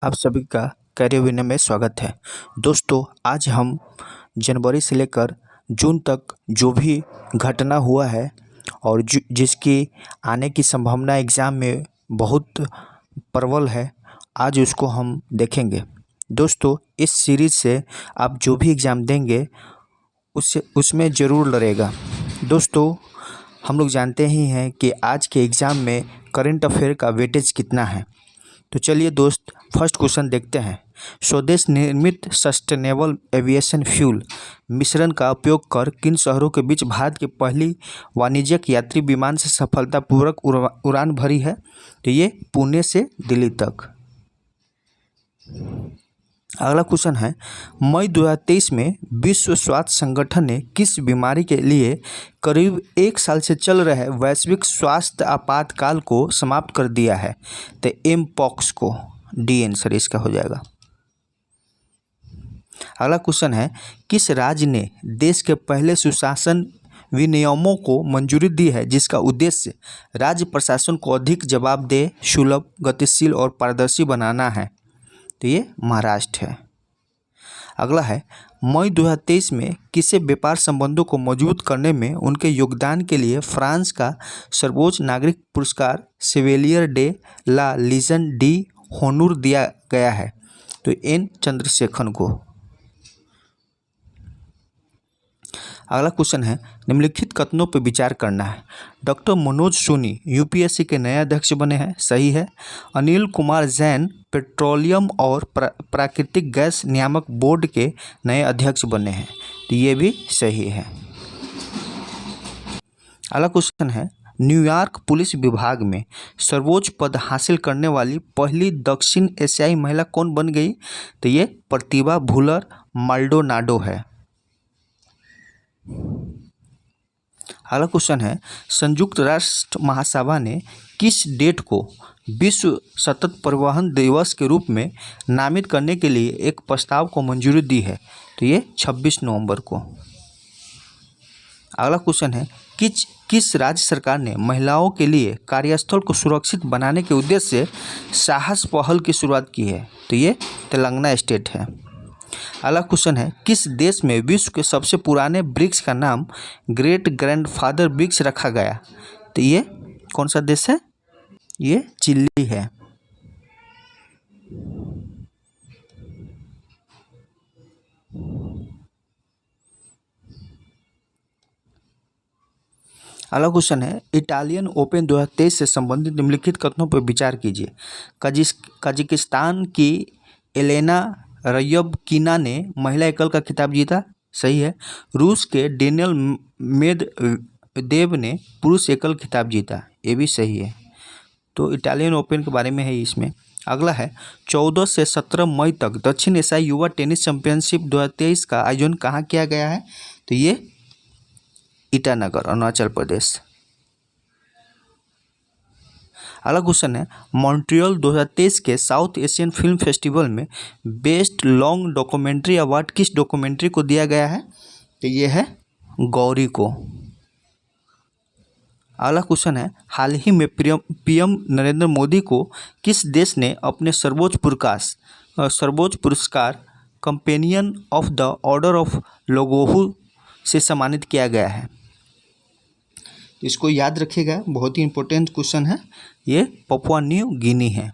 आप सभी का कैरियर विनय में स्वागत है। दोस्तों, आज हम जनवरी से लेकर जून तक जो भी घटना हुआ है और जिसकी आने की संभावना एग्ज़ाम में बहुत प्रबल है, आज उसको हम देखेंगे। दोस्तों, इस सीरीज़ से आप जो भी एग्ज़ाम देंगे उसमें ज़रूर लड़ेगा। दोस्तों, हम लोग जानते ही हैं कि आज के एग्ज़ाम में करंट अफेयर का वेटेज कितना है। तो चलिए दोस्त, फर्स्ट क्वेश्चन देखते हैं। स्वदेश निर्मित सस्टेनेबल एविएशन फ्यूल मिश्रण का उपयोग कर किन शहरों के बीच भारत की पहली वाणिज्यिक यात्री विमान से सफलतापूर्वक उड़ान भरी है? तो ये पुणे से दिल्ली तक। अगला क्वेश्चन है, मई 2023 में विश्व स्वास्थ्य संगठन ने किस बीमारी के लिए करीब 1 साल से चल रहे वैश्विक स्वास्थ्य आपातकाल को समाप्त कर दिया है? तो एम पॉक्स को। डी आंसर इसका हो जाएगा। अगला क्वेश्चन है, किस राज्य ने देश के पहले सुशासन विनियमों को मंजूरी दी है जिसका उद्देश्य राज्य प्रशासन को अधिक जवाबदेह, सुलभ, गतिशील और पारदर्शी बनाना है? तो ये महाराष्ट्र है। अगला है, मई 2023 में किसे व्यापार संबंधों को मजबूत करने में उनके योगदान के लिए फ्रांस का सर्वोच्च नागरिक पुरस्कार Chevalier de la Legion d'Honneur दिया गया है? तो एन चंद्रशेखर को। अगला क्वेश्चन है, निम्नलिखित कथनों पर विचार करना है। डॉक्टर मनोज सोनी यूपीएससी के नए अध्यक्ष बने हैं, सही है। अनिल कुमार जैन पेट्रोलियम और प्राकृतिक गैस नियामक बोर्ड के नए अध्यक्ष बने हैं, तो ये भी सही है। अगला क्वेश्चन है, न्यूयॉर्क पुलिस विभाग में सर्वोच्च पद हासिल करने वाली पहली दक्षिण एशियाई महिला कौन बन गई? तो ये प्रतिभा भुलर माल्डोनाडो है। अगला क्वेश्चन है, संयुक्त राष्ट्र महासभा ने किस डेट को विश्व सतत परिवहन दिवस के रूप में नामित करने के लिए एक प्रस्ताव को मंजूरी दी है? तो ये 26 नवंबर को। अगला क्वेश्चन है, किस राज्य सरकार ने महिलाओं के लिए कार्यस्थल को सुरक्षित बनाने के उद्देश्य से साहस पहल की शुरुआत की है? तो ये तेलंगाना स्टेट है। अगला क्वेश्चन है, किस देश में विश्व के सबसे पुराने वृक्ष का नाम ग्रेट ग्रैंडफादर वृक्ष रखा गया? तो ये कौन सा देश है? ये चिली है। अगला क्वेश्चन है, इटालियन ओपन 2023 से संबंधित निम्नलिखित कथनों पर विचार कीजिए। कजाकिस्तान की एलेना रयबकिना ने महिला एकल का खिताब जीता, सही है। रूस के डेनियल मेदवेदेव ने पुरुष एकल खिताब जीता, ये भी सही है। तो इटालियन ओपन के बारे में है इसमें। अगला है, 14 से 17 मई तक दक्षिण एशियाई युवा टेनिस चैंपियनशिप 2023 का आयोजन कहाँ किया गया है? तो ये ईटानगर, अरुणाचल प्रदेश। अगला क्वेश्चन है, मॉन्ट्रियल 2023 के साउथ एशियन फिल्म फेस्टिवल में बेस्ट लॉन्ग डॉक्यूमेंट्री अवार्ड किस डॉक्यूमेंट्री को दिया गया है? तो ये है गौरी को। अगला क्वेश्चन है, हाल ही में पीएम नरेंद्र मोदी को किस देश ने अपने सर्वोच्च पुरस्कार companion of the order of लोगोहू से सम्मानित किया गया है? इसको याद रखिएगा, बहुत ही इंपॉर्टेंट क्वेश्चन है। ये पपुआ न्यू गिनी है।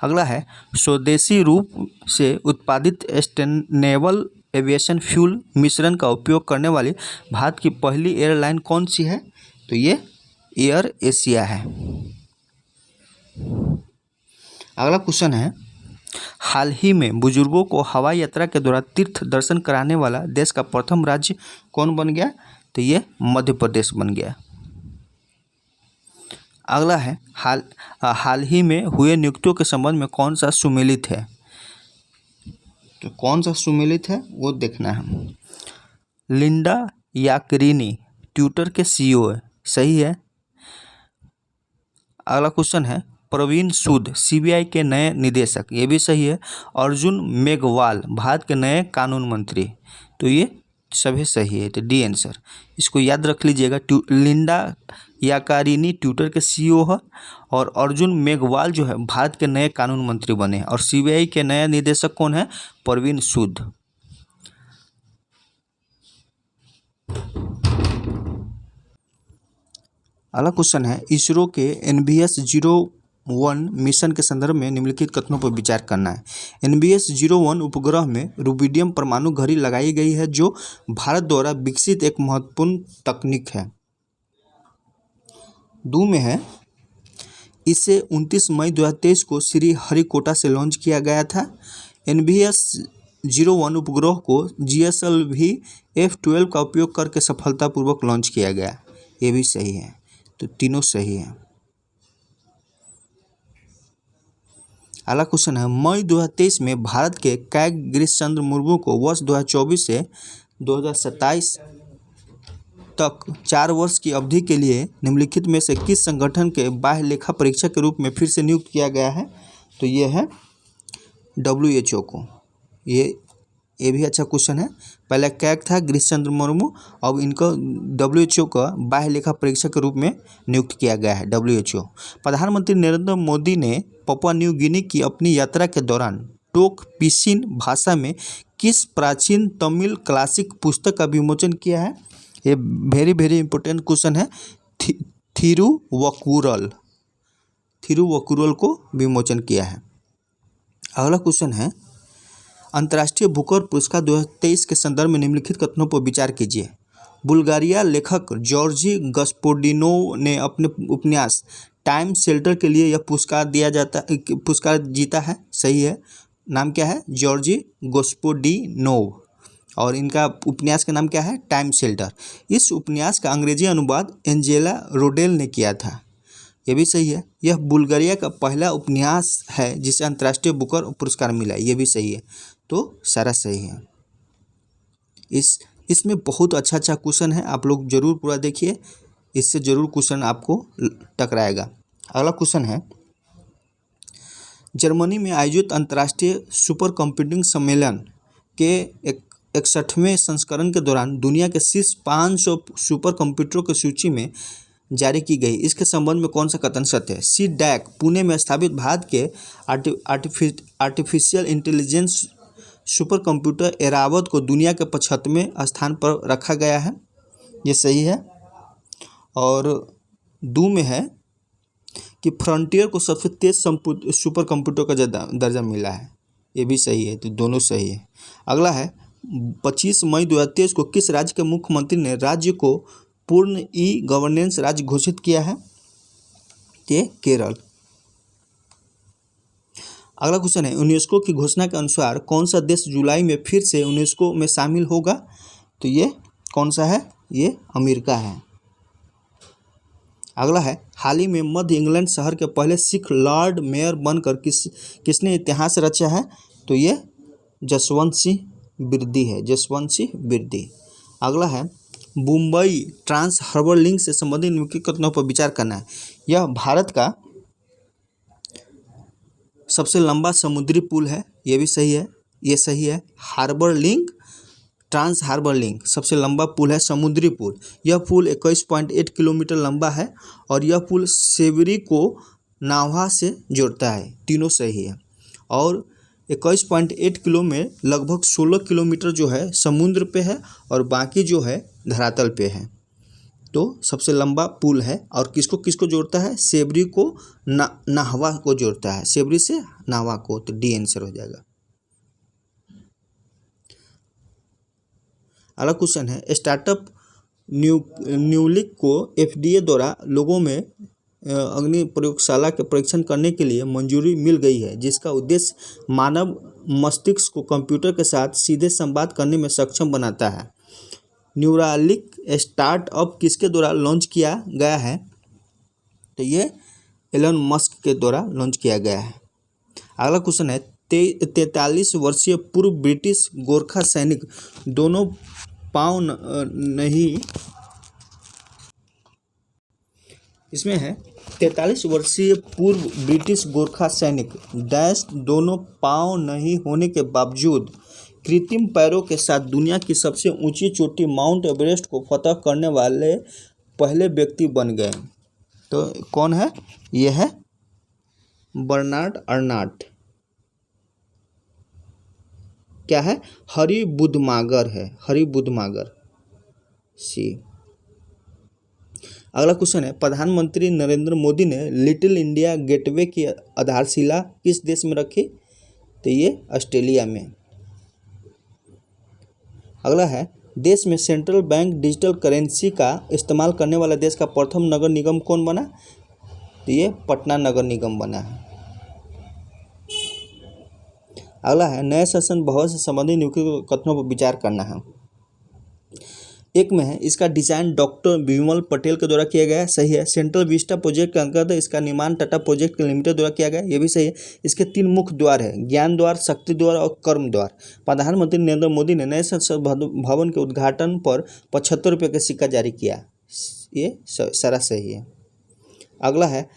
अगला है, स्वदेशी रूप से उत्पादित सस्टेनेबल एविएशन फ्यूल मिश्रण का उपयोग करने वाली भारत की पहली एयरलाइन कौन सी है? तो ये एयर एशिया है। अगला क्वेश्चन है, हाल ही में बुजुर्गों को हवाई यात्रा के दौरान तीर्थ दर्शन कराने वाला देश का प्रथम राज्य कौन बन गया? तो ये मध्य प्रदेश बन गया। अगला है, हाल ही में हुए नियुक्तियों के संबंध में कौन सा सुमेलित है? तो कौन सा सुमेलित है वो देखना है। लिंडा याकरिनी ट्विटर के सीईओ है, सही है। अगला क्वेश्चन है, प्रवीण सूद सीबीआई के नए निदेशक, ये भी सही है। अर्जुन मेघवाल भारत के नए कानून मंत्री, तो ये सभी सही है, तो डी आंसर। इसको याद रख लीजिएगा। लिंडा याकारिनी ट्विटर के सीईओ है और अर्जुन मेघवाल जो है भारत के नए कानून मंत्री बने हैं और सीबीआई के नए निदेशक कौन है? परवीन सूद। अगला क्वेश्चन है, इसरो के NVS-01 मिशन के संदर्भ में निम्नलिखित कथनों पर विचार करना है। NVS-01 उपग्रह में रुबिडियम परमाणु घड़ी लगाई गई है जो भारत द्वारा विकसित एक महत्वपूर्ण तकनीक है। दो में है, इसे 29 मई 2023 को श्री हरिकोटा से लॉन्च किया गया था। NVS-01 उपग्रह को GSLV F-12 का उपयोग करके सफलतापूर्वक लॉन्च किया गया। ये भी सही है, तो तीनों सही है। अगला क्वेश्चन है, मई 2023 में भारत के कैग गिरीश चंद्र मुर्मू को वर्ष 2024 से 2027 तक 4 वर्ष की अवधि के लिए निम्नलिखित में से किस संगठन के बाह्य लेखा परीक्षक के रूप में फिर से नियुक्त किया गया है? तो ये है WHO को। ये भी अच्छा क्वेश्चन है। पहले कैग था गिरीश चंद्र मुर्मू, अब इनको WHO का बाह्य लेखा परीक्षक के रूप में नियुक्त किया गया है WHO। प्रधानमंत्री नरेंद्र मोदी ने पपुआ न्यू गिनी की अपनी यात्रा के दौरान टोक पिसिन भाषा में किस प्राचीन तमिल क्लासिक पुस्तक का विमोचन किया है? ये वेरी इंपॉर्टेंट क्वेश्चन है। थिरुवक्कुरल को विमोचन किया है। अगला क्वेश्चन है, अंतर्राष्ट्रीय बुकर पुरस्कार 2023 के संदर्भ में निम्नलिखित कथनों पर विचार कीजिए। बुल्गारिया लेखक जॉर्जी गस्पोडिनोव ने अपने उपन्यास टाइम शेल्टर के लिए यह पुरस्कार जीता है। सही है। नाम क्या है? जॉर्जी गस्पोडिनोव, और इनका उपन्यास का नाम क्या है? Time shelter. इस उपन्यास का अंग्रेजी अनुवाद एंजेला रोडेल ने किया था। ये भी सही है। यह बुल्गारिया का पहला उपन्यास है जिसे अंतर्राष्ट्रीय बुकर पुरस्कार मिला है। ये भी सही है, तो सारा सही है। इसमें बहुत अच्छा क्वेश्चन है, आप लोग जरूर पूरा देखिए, इससे जरूर क्वेश्चन आपको टकराएगा। अगला क्वेश्चन है, जर्मनी में आयोजित अंतर्राष्ट्रीय सुपर कंप्यूटिंग सम्मेलन के 61वें संस्करण के दौरान दुनिया के शीर्ष 500 सुपर कंप्यूटरों की सूची में जारी की गई। इसके संबंध में कौन सा कथन सत्य है? CDAC पुणे में स्थापित भारत के artificial intelligence super computer Airavat को दुनिया के 75वें स्थान पर रखा गया है। ये सही है। और दो में है कि फ्रंटियर को सबसे तेज सुपर कंप्यूटर का दर्जा मिला है। ये भी सही है, तो दोनों सही है। अगला है, 25 मई 2023 को किस राज्य के मुख्यमंत्री ने राज्य को पूर्ण गवर्नेंस राज्य घोषित किया है? ये केरल। अगला क्वेश्चन है, यूनेस्को की घोषणा के अनुसार कौन सा देश जुलाई में फिर से यूनेस्को में शामिल होगा? तो ये कौन सा है? ये अमेरिका है। अगला है, हाल ही में मध्य इंग्लैंड शहर के पहले सिख लॉर्ड मेयर बनकर किसने इतिहास रचा है? तो ये जसवंत सिंह बिरदी है, जसवंत सिंह बिरदी। अगला है, मुंबई ट्रांस हार्बर लिंक से संबंधित निम्नलिखित कथनों पर विचार करना है। यह भारत का सबसे लंबा समुद्री पुल है। ये भी सही है, ये सही है। Harbour link, trans harbour link सबसे लंबा पुल है, समुद्री पुल। यह पुल 21.8 किलोमीटर लंबा है और यह पुल सेवरी को नावहा से जोड़ता है। तीनों सही है। और 21.8 किलो में लगभग 16 किलोमीटर जो है समुद्र पे है और बाकी जो है धरातल पे है। तो सबसे लंबा पुल है और किसको किसको जोड़ता है? सेवरी को नाहवा को जोड़ता है, सेवरी से नाहवा को, तो डी आंसर हो जाएगा। अगला क्वेश्चन है, स्टार्टअप न्यूलिक को FDA द्वारा लोगों में अग्नि प्रयोगशाला के परीक्षण करने के लिए मंजूरी मिल गई है, जिसका उद्देश्य मानव मस्तिष्क को कंप्यूटर के साथ सीधे संवाद करने में सक्षम बनाता है। न्यूरालिंक स्टार्टअप किसके द्वारा लॉन्च किया गया है? तो ये एलन मस्क के द्वारा लॉन्च किया गया है। अगला क्वेश्चन है, 43 वर्षीय पूर्व ब्रिटिश गोरखा सैनिक दोनों पांव नहीं, इसमें है 43 वर्षीय पूर्व ब्रिटिश गोरखा सैनिक डैश दोनों पांव नहीं होने के बावजूद कृत्रिम पैरों के साथ दुनिया की सबसे ऊंची चोटी माउंट एवरेस्ट को फतह करने वाले पहले व्यक्ति बन गए। तो कौन है? ये है बर्नार्ड अर्नॉट। क्या है? हरी बुद्धमागर है, हरी बुद्धमागर सी। अगला क्वेश्चन है, प्रधानमंत्री नरेंद्र मोदी ने लिटिल इंडिया गेटवे की आधारशिला किस देश में रखी? तो ये ऑस्ट्रेलिया में। अगला है, देश में सेंट्रल बैंक डिजिटल करेंसी का इस्तेमाल करने वाला देश का प्रथम नगर निगम कौन बना? तो ये पटना नगर निगम बना है। अगला है, नए शासन भवन से संबंधित निम्नलिखित कथनों पर विचार करना है। एक में है, इसका डिजाइन डॉक्टर विमल पटेल के द्वारा किया गया है, सही है। सेंट्रल विस्टा प्रोजेक्ट के अंतर्गत इसका निर्माण टाटा प्रोजेक्ट लिमिटेड द्वारा किया गया, ये भी सही है। इसके 3 मुख्य द्वार है, ज्ञान द्वार, शक्ति द्वार और कर्म द्वार। प्रधानमंत्री नरेंद्र मोदी ने नए संसद भवन के उद्घाटन पर 75 रुपये का सिक्का जारी किया, ये सारा सही है। अगला है,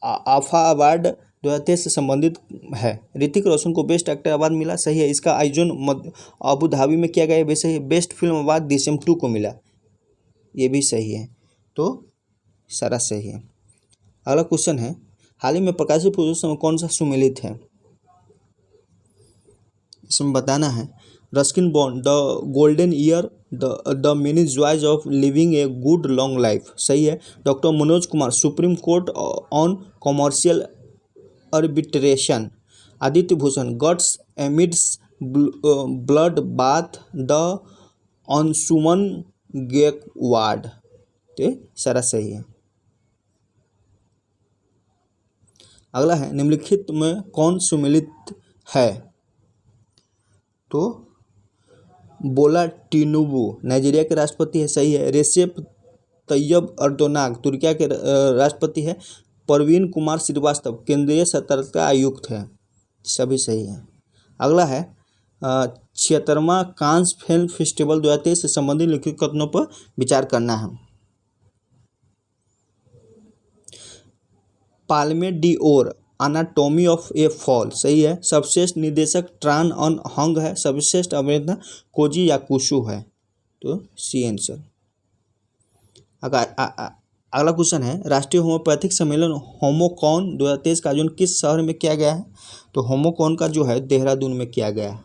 आफा अवार्ड 2023 से संबंधित है। ऋतिक रोशन को बेस्ट एक्टर अवार्ड मिला, सही है। इसका आयोजन अबू धाबी में किया गया, ये भी सही है। बेस्ट फिल्म अवार्ड DSM-2 को मिला, ये भी सही है। तो सारा सही है। अगला क्वेश्चन है, हाल ही में प्रकाशित पुस्तकों में कौन सा सुमेलित है? इसमें बताना है, Ruskin Bond the golden year, the many joys of living a good long life, सही है। Doctor Manoj Kumar, supreme court on commercial arbitration. Aditya Bhushan, guts amidst blood bath, the Anshuman Gaekwad. तो सारा सही है। अगला है, निम्नलिखित में कौन सुमेलित है? तो बोला टिनुबू नाइजीरिया के राष्ट्रपति है, सही है। रेसेप तैयब अर्दोनान तुर्किया के राष्ट्रपति है। प्रवीण कुमार श्रीवास्तव केंद्रीय सतर्कता आयुक्त है, सभी सही है। अगला है, 76वां कांस फिल्म फेस्टिवल 2023 से संबंधित लिखित कथनों पर विचार करना है। Palme d'Or anatomy of a fall, सही है। सर्वश्रेष्ठ निर्देशक ट्रान अन हंग है। सर्वश्रेष्ठ अभिनेता कोजी याकुशु है, तो सी आंसर। अगला क्वेश्चन है, राष्ट्रीय होम्योपैथिक सम्मेलन होमोकॉन 2023 का आयोजन किस शहर में किया गया है? तो होमोकॉन का जो है देहरादून में किया गया है।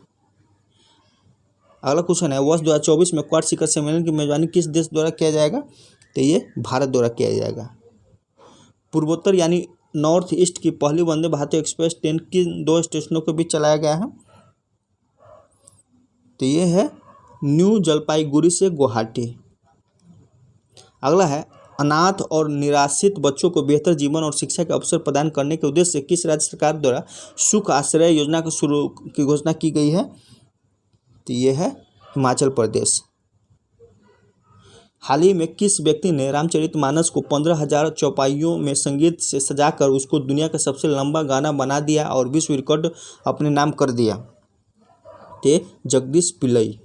अगला क्वेश्चन है, वर्ष 2024 में क्वाड शिखर सम्मेलन की मेजबानी किस देश द्वारा किया जाएगा? तो ये भारत द्वारा किया जाएगा। पूर्वोत्तर यानी नॉर्थ ईस्ट की पहली वंदे भारत एक्सप्रेस ट्रेन किन 2 स्टेशनों के बीच चलाया गया है? तो ये है न्यू जलपाईगुड़ी से गुवाहाटी। अगला है, अनाथ और निराश्रित बच्चों को बेहतर जीवन और शिक्षा के अवसर प्रदान करने के उद्देश्य से किस राज्य सरकार द्वारा सुख आश्रय योजना को शुरू की घोषणा की गई है? तो ये है हिमाचल प्रदेश। हाल ही में किस व्यक्ति ने रामचरितमानस को 15,000 चौपाइयों में संगीत से सजाकर उसको दुनिया का सबसे लंबा गाना बना दिया और विश्व रिकॉर्ड अपने नाम कर दिया? तो जगदीश पिल्लई।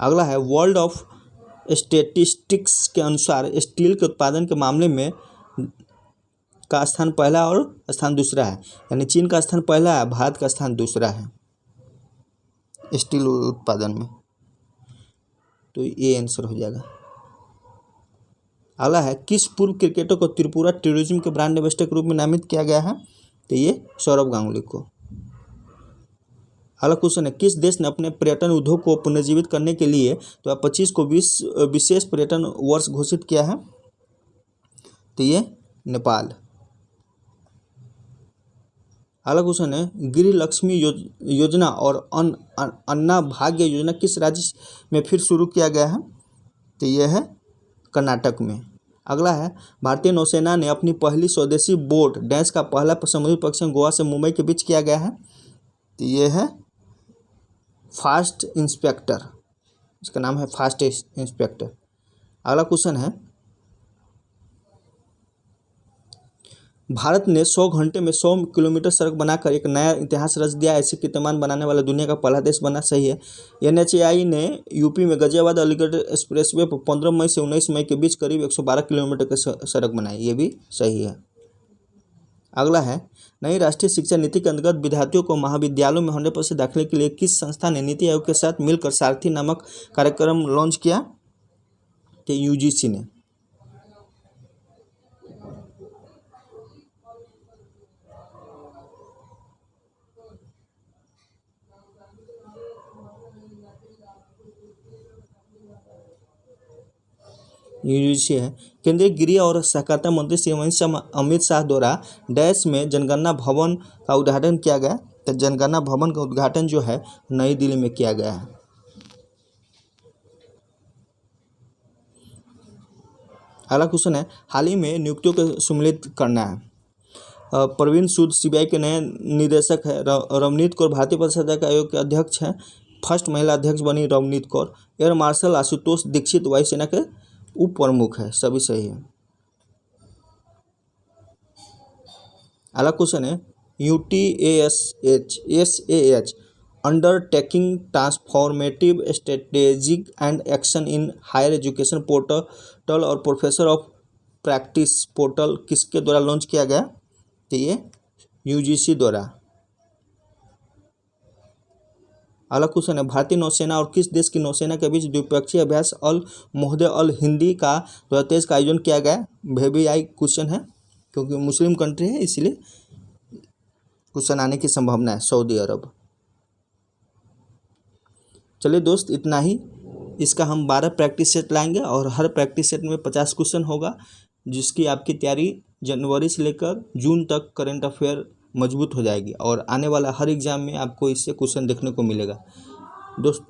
अगला है, वर्ल्ड ऑफ स्टैटिस्टिक्स के अनुसार स्टील के उत्पादन के मामले में का स्थान पहला और स्थान दूसरा है, यानी चीन का स्थान पहला है, भारत का स्थान दूसरा है स्टील उत्पादन में। तो ये आंसर हो जाएगा। अगला है, किस पूर्व क्रिकेटर को त्रिपुरा टूरिज्म के ब्रांड एम्बेसडर के रूप में नामित किया गया है? तो ये सौरभ गांगुली को। अगला क्वेश्चन है, किस देश ने अपने पर्यटन उद्योग को पुनर्जीवित करने के लिए 2025 को विशेष पर्यटन वर्ष घोषित किया है? तो ये नेपाल। अगला क्वेश्चन है, गृह लक्ष्मी योजना और अन्ना भाग्य योजना किस राज्य में फिर शुरू किया गया है? तो ये है कर्नाटक में। अगला है, भारतीय नौसेना ने अपनी पहली स्वदेशी बोट डैश का पहला समुद्री परीक्षण गोवा से मुंबई के बीच किया गया है। तो ये है फास्ट इंस्पेक्टर, इसका नाम है फास्ट इंस्पेक्टर। अगला क्वेश्चन है, भारत ने 100 घंटे में 100 किलोमीटर सड़क बनाकर एक नया इतिहास रच दिया। ऐसे कीर्तिमान बनाने वाला दुनिया का पहला देश बना, सही है। NHAI ने यूपी में गाजियाबाद अलीगढ़ एक्सप्रेसवे पर 15 मई से 19 मई के बीच करीब 112 किलोमीटर की सड़क बनाई, ये भी सही है। अगला है, नई राष्ट्रीय शिक्षा नीति के अंतर्गत विद्यार्थियों को महाविद्यालयों में 100% दाखिले के लिए किस संस्था ने नीति आयोग के साथ मिलकर सारथी नामक कार्यक्रम लॉन्च किया? तो यूजीसी ने। यूजीसी है। केंद्रीय गृह और सहकारिता मंत्री श्री अमित शाह द्वारा डैश में जनगणना भवन का उद्घाटन किया गया। तो जनगणना भवन का उद्घाटन जो है नई दिल्ली में किया गया है। अगला क्वेश्चन है, हाल ही में नियुक्तियों को सम्मिलित करना है। प्रवीण सूद सीबीआई के नए निदेशक है। रवनीत कौर भारतीय प्रशासनिक आयोग के अध्यक्ष हैं। फर्स्ट महिला अध्यक्ष बनी रवनीत कौर। एयर मार्शल आशुतोष दीक्षित वायुसेना के उप प्रमुख है। सभी सही है। अगला क्वेश्चन है, UTASH undertaking transformative strategic and action in higher education portal और प्रोफेसर ऑफ प्रैक्टिस पोर्टल किसके द्वारा लॉन्च किया गया? तो ये यूजीसी द्वारा। अगला क्वेश्चन है, भारतीय नौसेना और किस देश की नौसेना के बीच द्विपक्षीय अभ्यास अल मोहदे अल हिंदी का 2023 का आयोजन किया गया? VBI क्वेश्चन है, क्योंकि मुस्लिम कंट्री है इसलिए क्वेश्चन आने की संभावना है। सऊदी अरब। चलिए दोस्त, इतना ही। इसका हम 12 प्रैक्टिस सेट लाएंगे और हर प्रैक्टिस सेट में 50 क्वेश्चन होगा, जिसकी आपकी तैयारी जनवरी से लेकर जून तक करंट अफेयर मजबूत हो जाएगी और आने वाला हर एग्जाम में आपको इससे क्वेश्चन देखने को मिलेगा दोस्त।